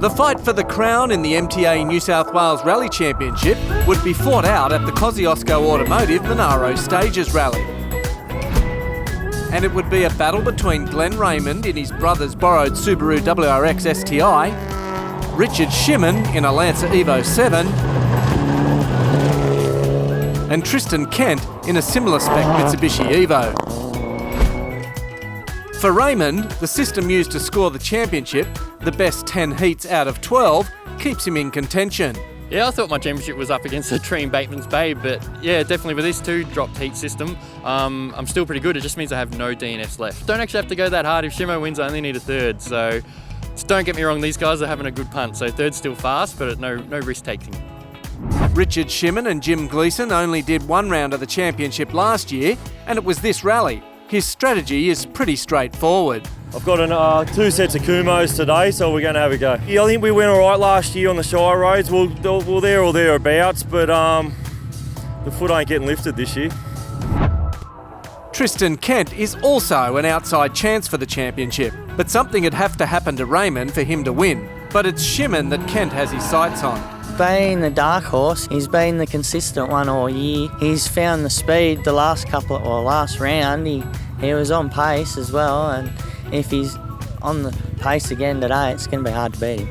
The fight for the crown in the MTA New South Wales Rally Championship would be fought out at the Kosciuszko Automotive Monaro Stages Rally. And it would be a battle between Glen Raymond in his brother's borrowed Subaru WRX STi, Richard Shimmon in a Lancer EVO 7, and Tristan Kent in a similar spec Mitsubishi EVO. For Raymond, the system used to score the championship, the best 10 heats out of 12, keeps him in contention. Yeah, I thought my championship was up against the tree in Bateman's Bay, but yeah, definitely with this dropped heat system, I'm still pretty good. It just means I have no DNFs left. Don't actually have to go that hard. If Shimmo wins, I only need a third. So just don't get me wrong, these guys are having a good punt. So third's still fast, but no risk taking. Richard Shimmon and Jim Gleeson only did one round of the championship last year, and it was this rally. His strategy is pretty straightforward. I've got 2 sets of Kumos today, so we're going to have a go. Yeah, I think we went all right last year on the Shire roads. We're there or thereabouts, but the foot ain't getting lifted this year. Tristan Kent is also an outside chance for the championship, but something would have to happen to Raymond for him to win. But it's Shimmon that Kent has his sights on. Being the dark horse, he's been the consistent one all year. He's found the speed the last round. He was on pace as well, and if he's on the pace again today, it's going to be hard to beat him.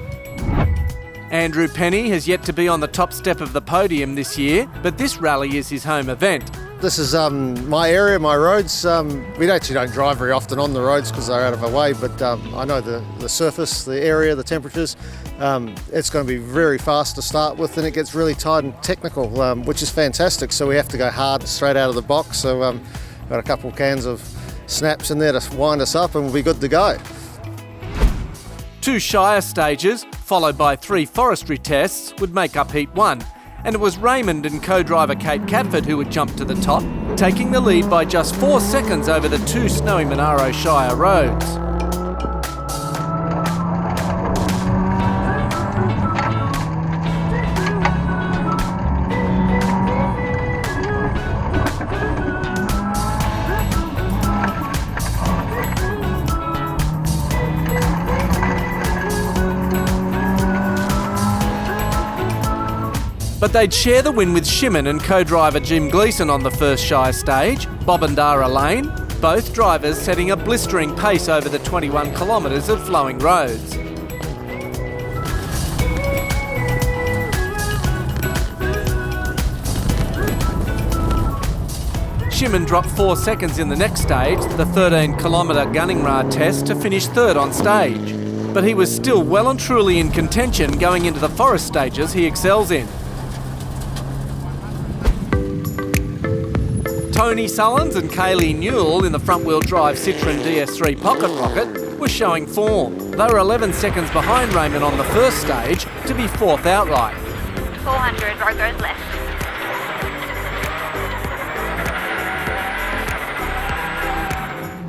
Andrew Penny has yet to be on the top step of the podium this year, but this rally is his home event. This is my area, my roads. We actually don't drive very often on the roads because they're out of our way, but I know the surface, the area, the temperatures. It's going to be very fast to start with, and it gets really tight and technical, which is fantastic. So we have to go hard straight out of the box. So got a couple of cans of snaps in there to wind us up, and we'll be good to go. 2 Shire stages, followed by 3 forestry tests, would make up Heat 1. And it was Raymond and co-driver Kate Catford who would jump to the top, taking the lead by just 4 seconds over the 2 snowy Monaro Shire roads. But they'd share the win with Shimmon and co-driver Jim Gleeson on the first Shire stage, Bobandara Lane, both drivers setting a blistering pace over the 21 kilometres of flowing roads. Shimmon dropped 4 seconds in the next stage, the 13-kilometre Gunningrad test, to finish third on stage. But he was still well and truly in contention going into the forest stages he excels in. Tony Sullens and Kaylie NEWELL in the front-wheel drive CITROEN DS3 Pocket Rocket were showing form. They were 11 seconds behind Raymond on the first stage to be 4th outright. 400, road goes left.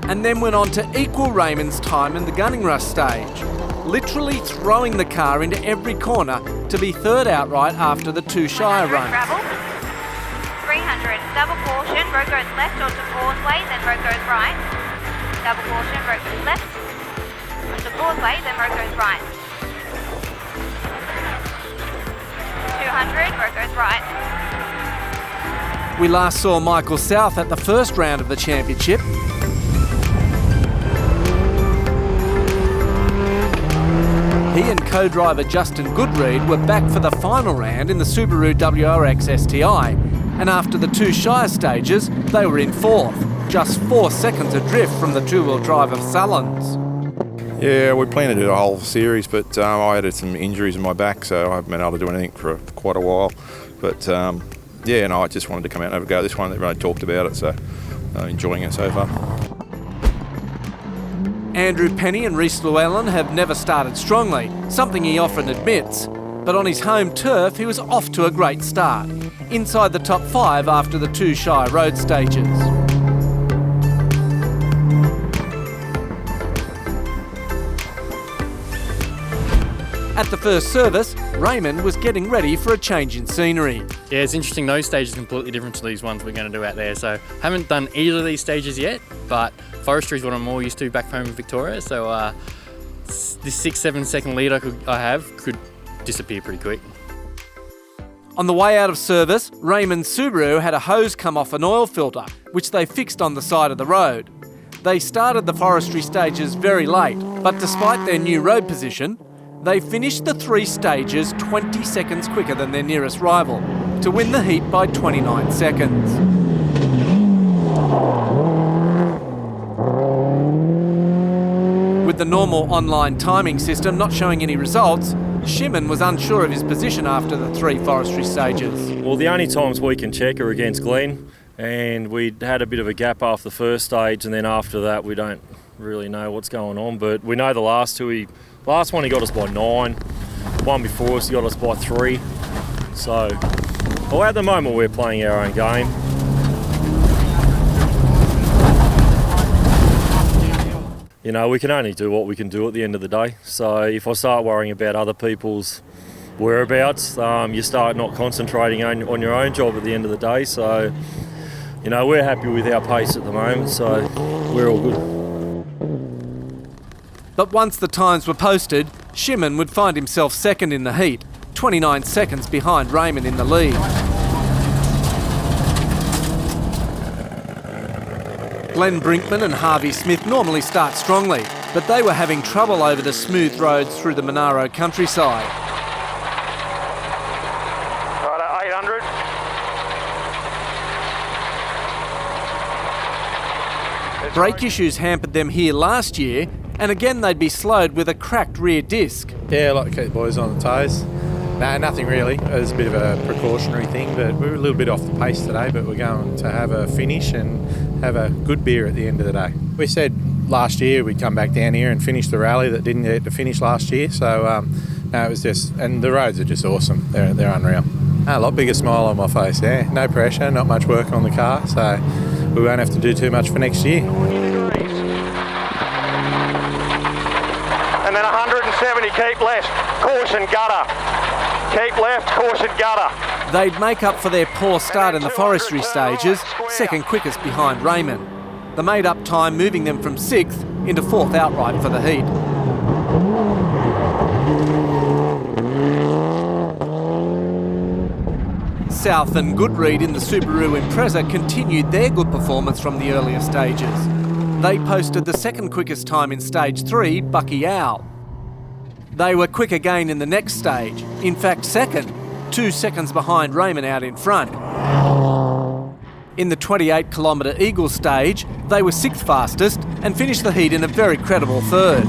And then went on to equal Raymond's time in the Gunningrad stage, literally throwing the car into every corner to be 3rd outright after the 2 Shire runs. Gravel. 300, double caution, road goes left onto causeway, then road goes right. Double caution, road goes left onto causeway, then road goes right. 200, road goes right. We last saw Michael South at the first round of the championship. He and co-driver Justin Goodread were back for the final round in the Subaru WRX STi, and after the 2 Shire stages, they were in 4th, just 4 seconds adrift from the 2-wheel drive of Sullens. Yeah, we planned to do the whole series, but I had some injuries in my back, so I haven't been able to do anything for quite a while. But yeah, no, I just wanted to come out and have a go at this one. Everyone talked about it, so I'm enjoying it so far. Andrew Penny and Rhys Llewellyn have never started strongly, something he often admits. But on his home turf, he was off to a great start, inside the top 5 after the 2 Shire road stages. At the first service, Raymond was getting ready for a change in scenery. Yeah, it's interesting. Those stages are completely different to these ones we're going to do out there. So haven't done either of these stages yet, but forestry is what I'm more used to back home in Victoria. So this 6-7 second lead I have could disappear pretty quick. On the way out of service, Raymond's Subaru had a hose come off an oil filter, which they fixed on the side of the road. They started the forestry stages very late, but despite their new road position, they finished the 3 stages 20 seconds quicker than their nearest rival, to win the heat by 29 seconds. With the normal online timing system not showing any results, Shimmon was unsure of his position after the 3 forestry stages. Well, the only times we can check are against Glen, and we had a bit of a gap after the first stage, and then after that we don't really know what's going on, but we know the last one he got us by 9, one before us he got us by 3. So, well, at the moment we're playing our own game. You know, we can only do what we can do at the end of the day. So if I start worrying about other people's whereabouts, you start not concentrating on your own job at the end of the day. So, you know, we're happy with our pace at the moment, so we're all good. But once the times were posted, Shimmon would find himself second in the heat, 29 seconds behind Raymond in the lead. Glen Brinkman and Harvey Smith normally start strongly, but they were having trouble over the smooth roads through the Monaro countryside. Right, 800. Brake issues hampered them here last year, and again they'd be slowed with a cracked rear disc. Yeah, I like to keep the boys on the toes. No, nothing really. It was a bit of a precautionary thing, but we were a little bit off the pace today, but we're going to have a finish and have a good beer at the end of the day. We said last year we'd come back down here and finish the rally that didn't get to finish last year, so no, it was just, and the roads are just awesome. They're unreal. A lot bigger smile on my face, yeah. No pressure, not much work on the car, so we won't have to do too much for next year. And then 170, keep left, caution gutter. Keep left, caution gutter. They'd make up for their poor start in the forestry stages, second quickest behind Raymond. The made-up time moving them from 6th into 4th outright for the heat. South and Goodread in the Subaru Impreza continued their good performance from the earlier stages. They posted the second quickest time in stage 3, Bucky Owl. They were quick again in the next stage, in fact second, 2 seconds behind Raymond out in front. In the 28-kilometre Eagle stage, they were 6th fastest and finished the heat in a very credible 3rd.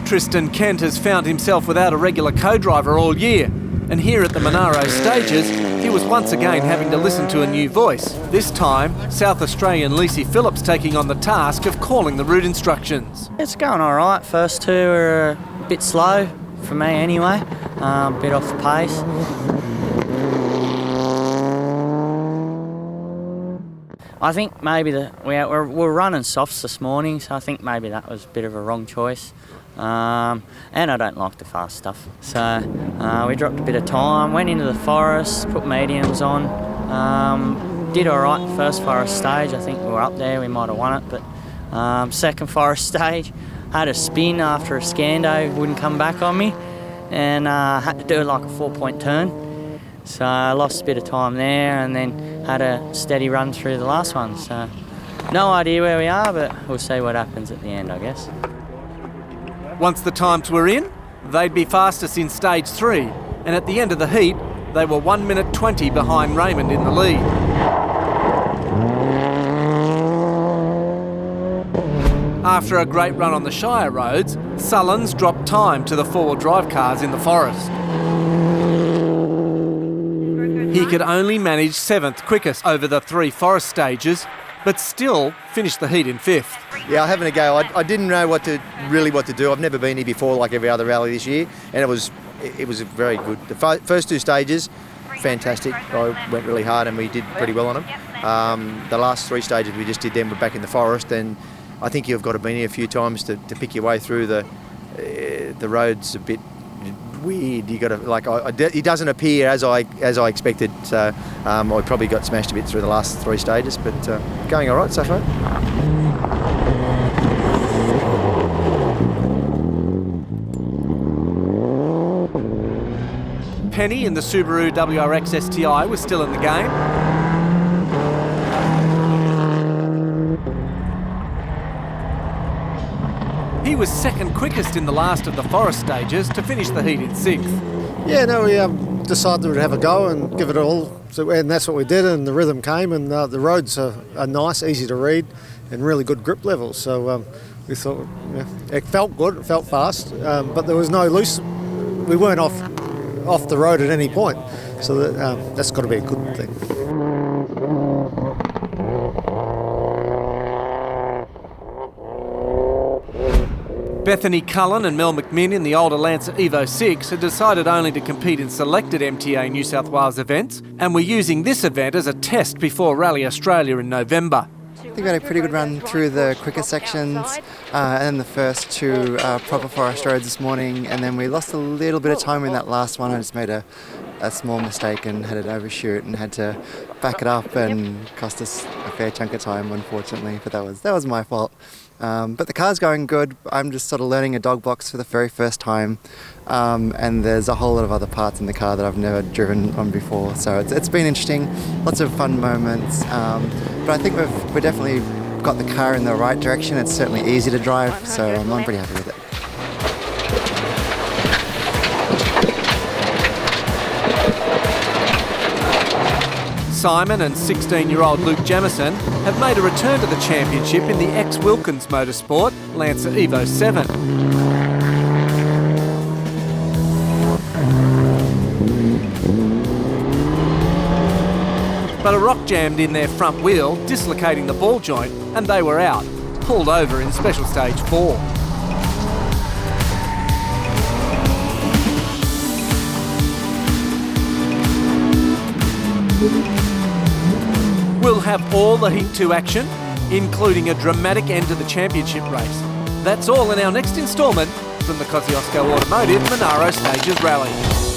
Tristan Kent has found himself without a regular co-driver all year, and here at the Monaro stages, he was once again having to listen to a new voice. This time, South Australian Lisi Phillips taking on the task of calling the route instructions. It's going all right. First 2 are a bit slow for me anyway, a bit off the pace. I think maybe we're running softs this morning, so I think maybe that was a bit of a wrong choice. And I don't like the fast stuff. So we dropped a bit of time, went into the forest, put mediums on. Did all right the first forest stage. I think we were up there, we might have won it. But second forest stage, had a spin after a scando, wouldn't come back on me. And had to do like a 4-point turn. So I lost a bit of time there and then had a steady run through the last one. So no idea where we are, but we'll see what happens at the end, I guess. Once the times were in, they'd be fastest in stage 3, and at the end of the heat, they were 1 minute 20 behind Raymond in the lead. After a great run on the Shire roads, Sullens dropped time to the 4-wheel drive cars in the forest. He could only manage 7th quickest over the 3 forest stages, but still finished the heat in 5th. Yeah, having a go. I didn't know what to do. I've never been here before, like every other rally this year, and it was very good. The first 2 stages, fantastic. I went really hard, and we did pretty well on them. The last 3 stages we just did them. We're back in the forest, and I think you've got to be here a few times to pick your way through the roads. A bit weird. You got to it doesn't appear as I expected. So I probably got smashed a bit through the last 3 stages, but going all right so far. Penny in the Subaru WRX STi was still in the game. He was second quickest in the last of the forest stages to finish the heat in 6th. Yeah, no, we decided we'd have a go and give it all, and that's what we did, and the rhythm came, and the roads are nice, easy to read, and really good grip levels. So we thought, it felt good, it felt fast, but there was no loose. We weren't off the road at any point, so that's got to be a good thing. Bethany Cullen and Mel McMinn in the older Lancer EVO 6 had decided only to compete in selected MTA New South Wales events, and were using this event as a test before Rally Australia in November. I think we had a pretty good run through the quicker sections, and then the first two proper forest roads this morning, and then we lost a little bit of time in that last one. I just made a small mistake and had it overshoot and had to back it up, and cost us a fair chunk of time, unfortunately, but that was my fault. But the car's going good. I'm just sort of learning a dog box for the very first time, and there's a whole lot of other parts in the car that I've never driven on before, so it's been interesting, lots of fun moments, but I think we've definitely got the car in the right direction. It's certainly easy to drive, so I'm pretty happy with it. Simon and 16-year-old Luke Jamieson have made a return to the championship in the ex-Wilkins Motorsport Lancer EVO 7. But a rock jammed in their front wheel, dislocating the ball joint, and they were out, pulled over in Special Stage 4. We'll have all the Heat 2 action, including a dramatic end to the championship race. That's all in our next instalment from the Kosciuszko Automotive Monaro Stages Rally.